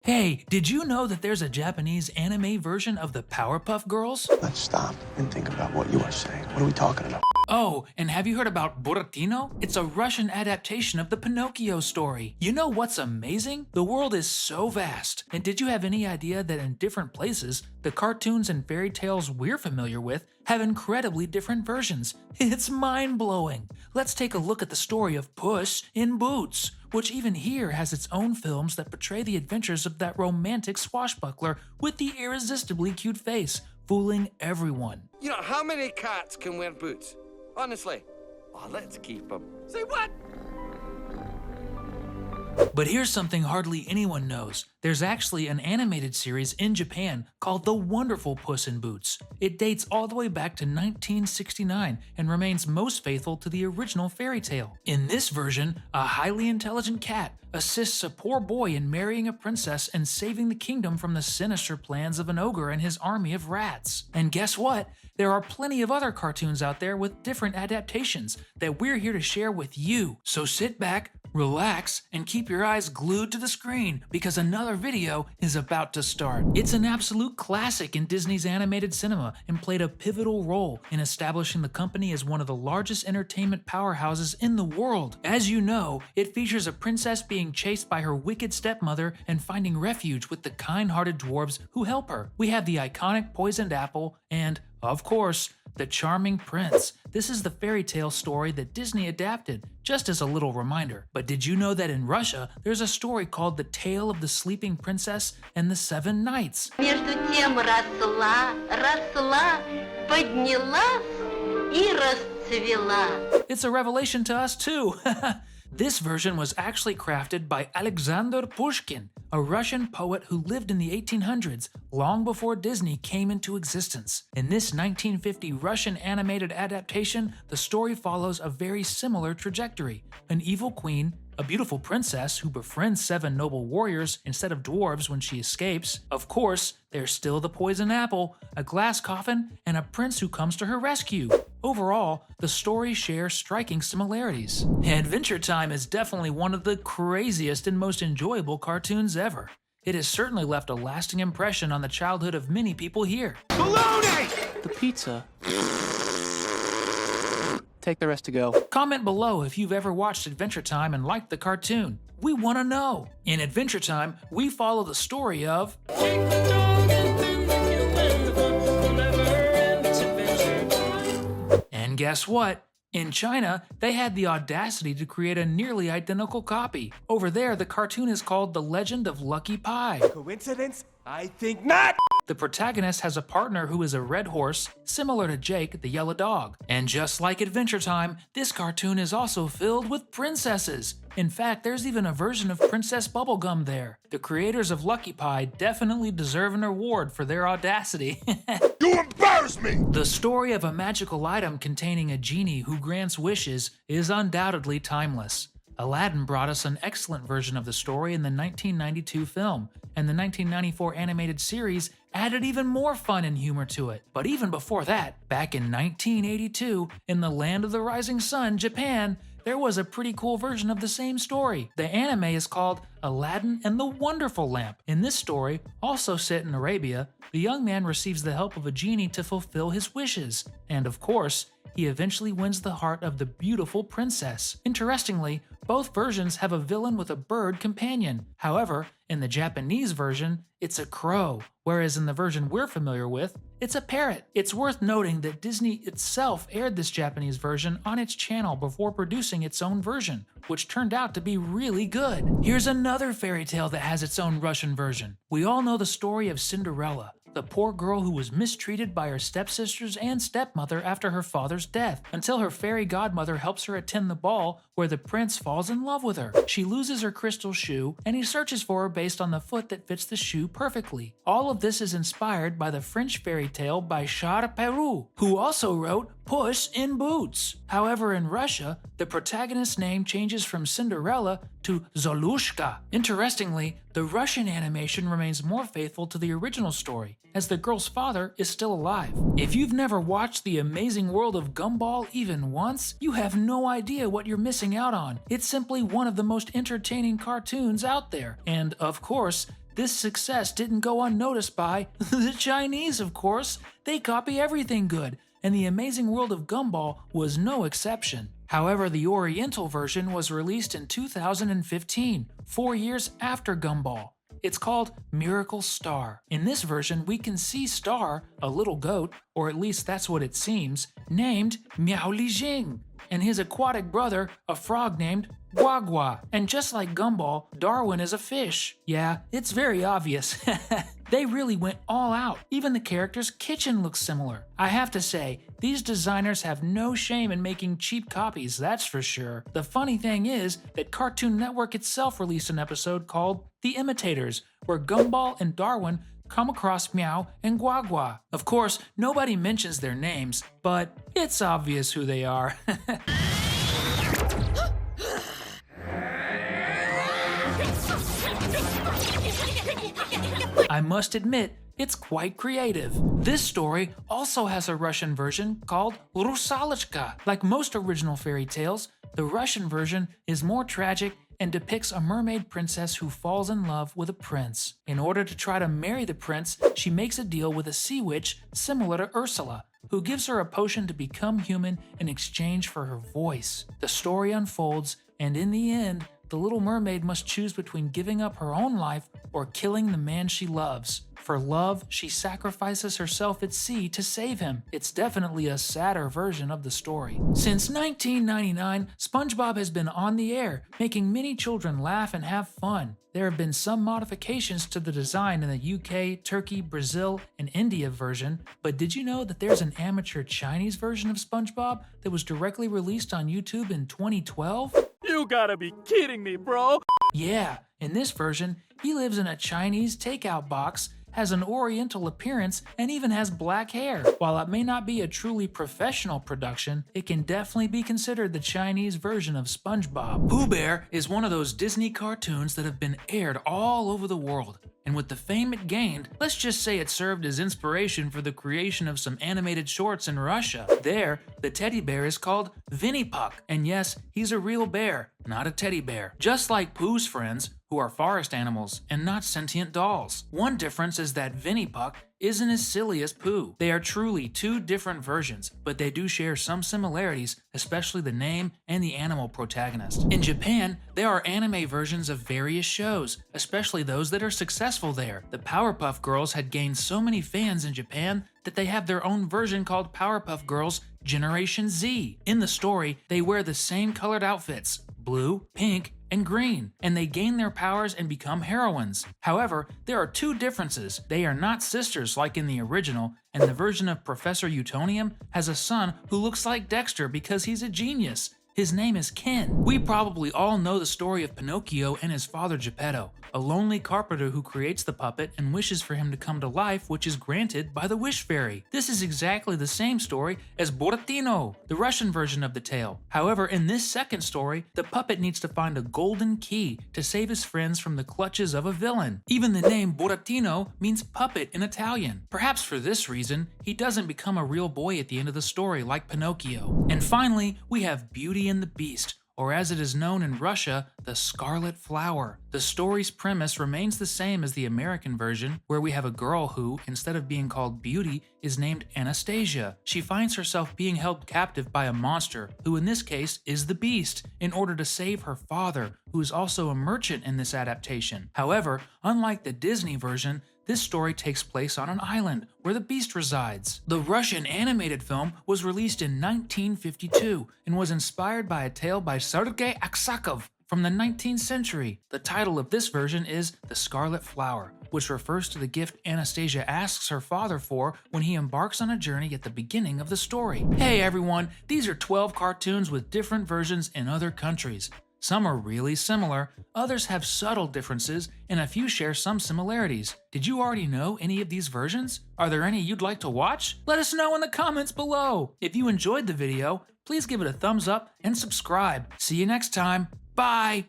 Hey, did you know that there's a Japanese anime version of the Powerpuff Girls? Let's stop and think about what you are saying. What are we talking about? Oh, and have you heard about Buratino? It's a Russian adaptation of the Pinocchio story. You know what's amazing? The world is so vast. And did you have any idea that in different places, the cartoons and fairy tales we're familiar with have incredibly different versions? It's mind-blowing. Let's take a look at the story of Puss in Boots, which even here has its own films that portray the adventures of that romantic swashbuckler with the irresistibly cute face, fooling everyone. You know, how many cats can wear boots? Honestly. Oh, let's keep them. Say what? But here's something hardly anyone knows. There's actually an animated series in Japan called The Wonderful Puss in Boots. It dates all the way back to 1969 and remains most faithful to the original fairy tale. In this version, a highly intelligent cat assists a poor boy in marrying a princess and saving the kingdom from the sinister plans of an ogre and his army of rats. And guess what? There are plenty of other cartoons out there with different adaptations that we're here to share with you. So sit back, relax, and keep your eyes glued to the screen because another video is about to start. It's an absolute classic in Disney's animated cinema and played a pivotal role in establishing the company as one of the largest entertainment powerhouses in the world. As you know, it features a princess being chased by her wicked stepmother and finding refuge with the kind-hearted dwarves who help her. We have the iconic poisoned apple and, of course, the charming prince. This is the fairy tale story that Disney adapted, just as a little reminder. But did you know that in Russia, there's a story called The Tale of the Sleeping Princess and the Seven Knights? Между тем росла, поднялась и расцвела. It's a revelation to us too. This version was actually crafted by Alexander Pushkin, a Russian poet who lived in the 1800s, long before Disney came into existence. In this 1950 Russian animated adaptation, the story follows a very similar trajectory. An evil queen, a beautiful princess who befriends 7 noble warriors instead of dwarves when she escapes. Of course, there's still the poison apple, a glass coffin, and a prince who comes to her rescue. Overall, the stories share striking similarities. Adventure Time is definitely one of the craziest and most enjoyable cartoons ever. It has certainly left a lasting impression on the childhood of many people here. The pizza. Take the rest to go. Comment below if you've ever watched Adventure Time and liked the cartoon. We want to know. In Adventure Time, we follow the story of And guess what? In China, they had the audacity to create a nearly identical copy. Over there, the cartoon is called The Legend of Lucky Pie. Coincidence? I think not! The protagonist has a partner who is a red horse, similar to Jake, the yellow dog. And just like Adventure Time, this cartoon is also filled with princesses. In fact, there's even a version of Princess Bubblegum there. The creators of Lucky Pie definitely deserve an award for their audacity. You embarrass me! The story of a magical item containing a genie who grants wishes is undoubtedly timeless. Aladdin brought us an excellent version of the story in the 1992 film, and the 1994 animated series added even more fun and humor to it. But even before that, back in 1982, in the land of the rising sun, Japan, there was a pretty cool version of the same story. The anime is called Aladdin and the Wonderful Lamp. In this story, also set in Arabia, the young man receives the help of a genie to fulfill his wishes. And of course, he eventually wins the heart of the beautiful princess. Interestingly, both versions have a villain with a bird companion. However, in the Japanese version, it's a crow, whereas in the version we're familiar with, it's a parrot. It's worth noting that Disney itself aired this Japanese version on its channel before producing its own version, which turned out to be really good. Here's another fairy tale that has its own Russian version. We all know the story of Cinderella, the poor girl who was mistreated by her stepsisters and stepmother after her father's death, until her fairy godmother helps her attend the ball where the prince falls in love with her. She loses her crystal shoe, and he searches for her based on the foot that fits the shoe perfectly. All of this is inspired by the French fairy tale by Charles Perrault, who also wrote Puss in Boots. However, in Russia, the protagonist's name changes from Cinderella to Zolushka. Interestingly, the Russian animation remains more faithful to the original story, as the girl's father is still alive. If you've never watched the amazing world of Gumball even once, you have no idea what you're missing out on. It's simply one of the most entertaining cartoons out there. And of course, this success didn't go unnoticed by the Chinese, of course. They copy everything good, and The Amazing World of Gumball was no exception. However, the Oriental version was released in 2015, 4 years after Gumball. It's called Miracle Star. In this version, we can see Star, a little goat, or at least that's what it seems, named Miao Li Jing, and his aquatic brother, a frog named Guagua. And just like Gumball, Darwin is a fish. Yeah, it's very obvious. They really went all out. Even the character's kitchen looks similar. I have to say, these designers have no shame in making cheap copies, that's for sure. The funny thing is that Cartoon Network itself released an episode called The Imitators, where Gumball and Darwin come across Meow and Guagua. Of course, nobody mentions their names, but it's obvious who they are. I must admit, it's quite creative. This story also has a Russian version called Rusalichka. Like most original fairy tales, the Russian version is more tragic and depicts a mermaid princess who falls in love with a prince. In order to try to marry the prince, she makes a deal with a sea witch similar to Ursula, who gives her a potion to become human in exchange for her voice. The story unfolds, and in the end, the Little Mermaid must choose between giving up her own life or killing the man she loves. For love, she sacrifices herself at sea to save him. It's definitely a sadder version of the story. Since 1999, SpongeBob has been on the air, making many children laugh and have fun. There have been some modifications to the design in the UK, Turkey, Brazil, and India version, but did you know that there's an amateur Chinese version of SpongeBob that was directly released on YouTube in 2012? You gotta be kidding me, bro! Yeah, in this version, he lives in a Chinese takeout box, has an oriental appearance, and even has black hair. While it may not be a truly professional production, it can definitely be considered the Chinese version of SpongeBob. Pooh Bear is one of those Disney cartoons that have been aired all over the world. And with the fame it gained, let's just say it served as inspiration for the creation of some animated shorts in Russia. There, the teddy bear is called Winnie Puck, and yes, he's a real bear, not a teddy bear. Just like Pooh's friends, who are forest animals and not sentient dolls. One difference is that Winnie Puck isn't as silly as Pooh. They are truly two different versions, but they do share some similarities, especially the name and the animal protagonist. In Japan, there are anime versions of various shows, especially those that are successful there. The Powerpuff Girls had gained so many fans in Japan that they have their own version called Powerpuff Girls Generation Z. In the story, they wear the same colored outfits, blue, pink, and green, and they gain their powers and become heroines. However, there are two differences. They are not sisters like in the original, and the version of Professor Utonium has a son who looks like Dexter because he's a genius. His name is Ken. We probably all know the story of Pinocchio and his father Geppetto, a lonely carpenter who creates the puppet and wishes for him to come to life, which is granted by the Wish Fairy. This is exactly the same story as Buratino, the Russian version of the tale. However, in this second story, the puppet needs to find a golden key to save his friends from the clutches of a villain. Even the name Buratino means puppet in Italian. Perhaps for this reason, he doesn't become a real boy at the end of the story like Pinocchio. And finally, we have Beauty and the Beast, or as it is known in Russia, the Scarlet Flower. The story's premise remains the same as the American version, where we have a girl who, instead of being called Beauty, is named Anastasia. She finds herself being held captive by a monster, who in this case is the Beast, in order to save her father, who is also a merchant in this adaptation. However, unlike the Disney version, this story takes place on an island where the Beast resides. The Russian animated film was released in 1952 and was inspired by a tale by Sergei Aksakov from the 19th century. The title of this version is The Scarlet Flower, which refers to the gift Anastasia asks her father for when he embarks on a journey at the beginning of the story. Hey everyone, these are 12 cartoons with different versions in other countries. Some are really similar, others have subtle differences, and a few share some similarities. Did you already know any of these versions? Are there any you'd like to watch? Let us know in the comments below. If you enjoyed the video, please give it a thumbs up and subscribe. See you next time. Bye!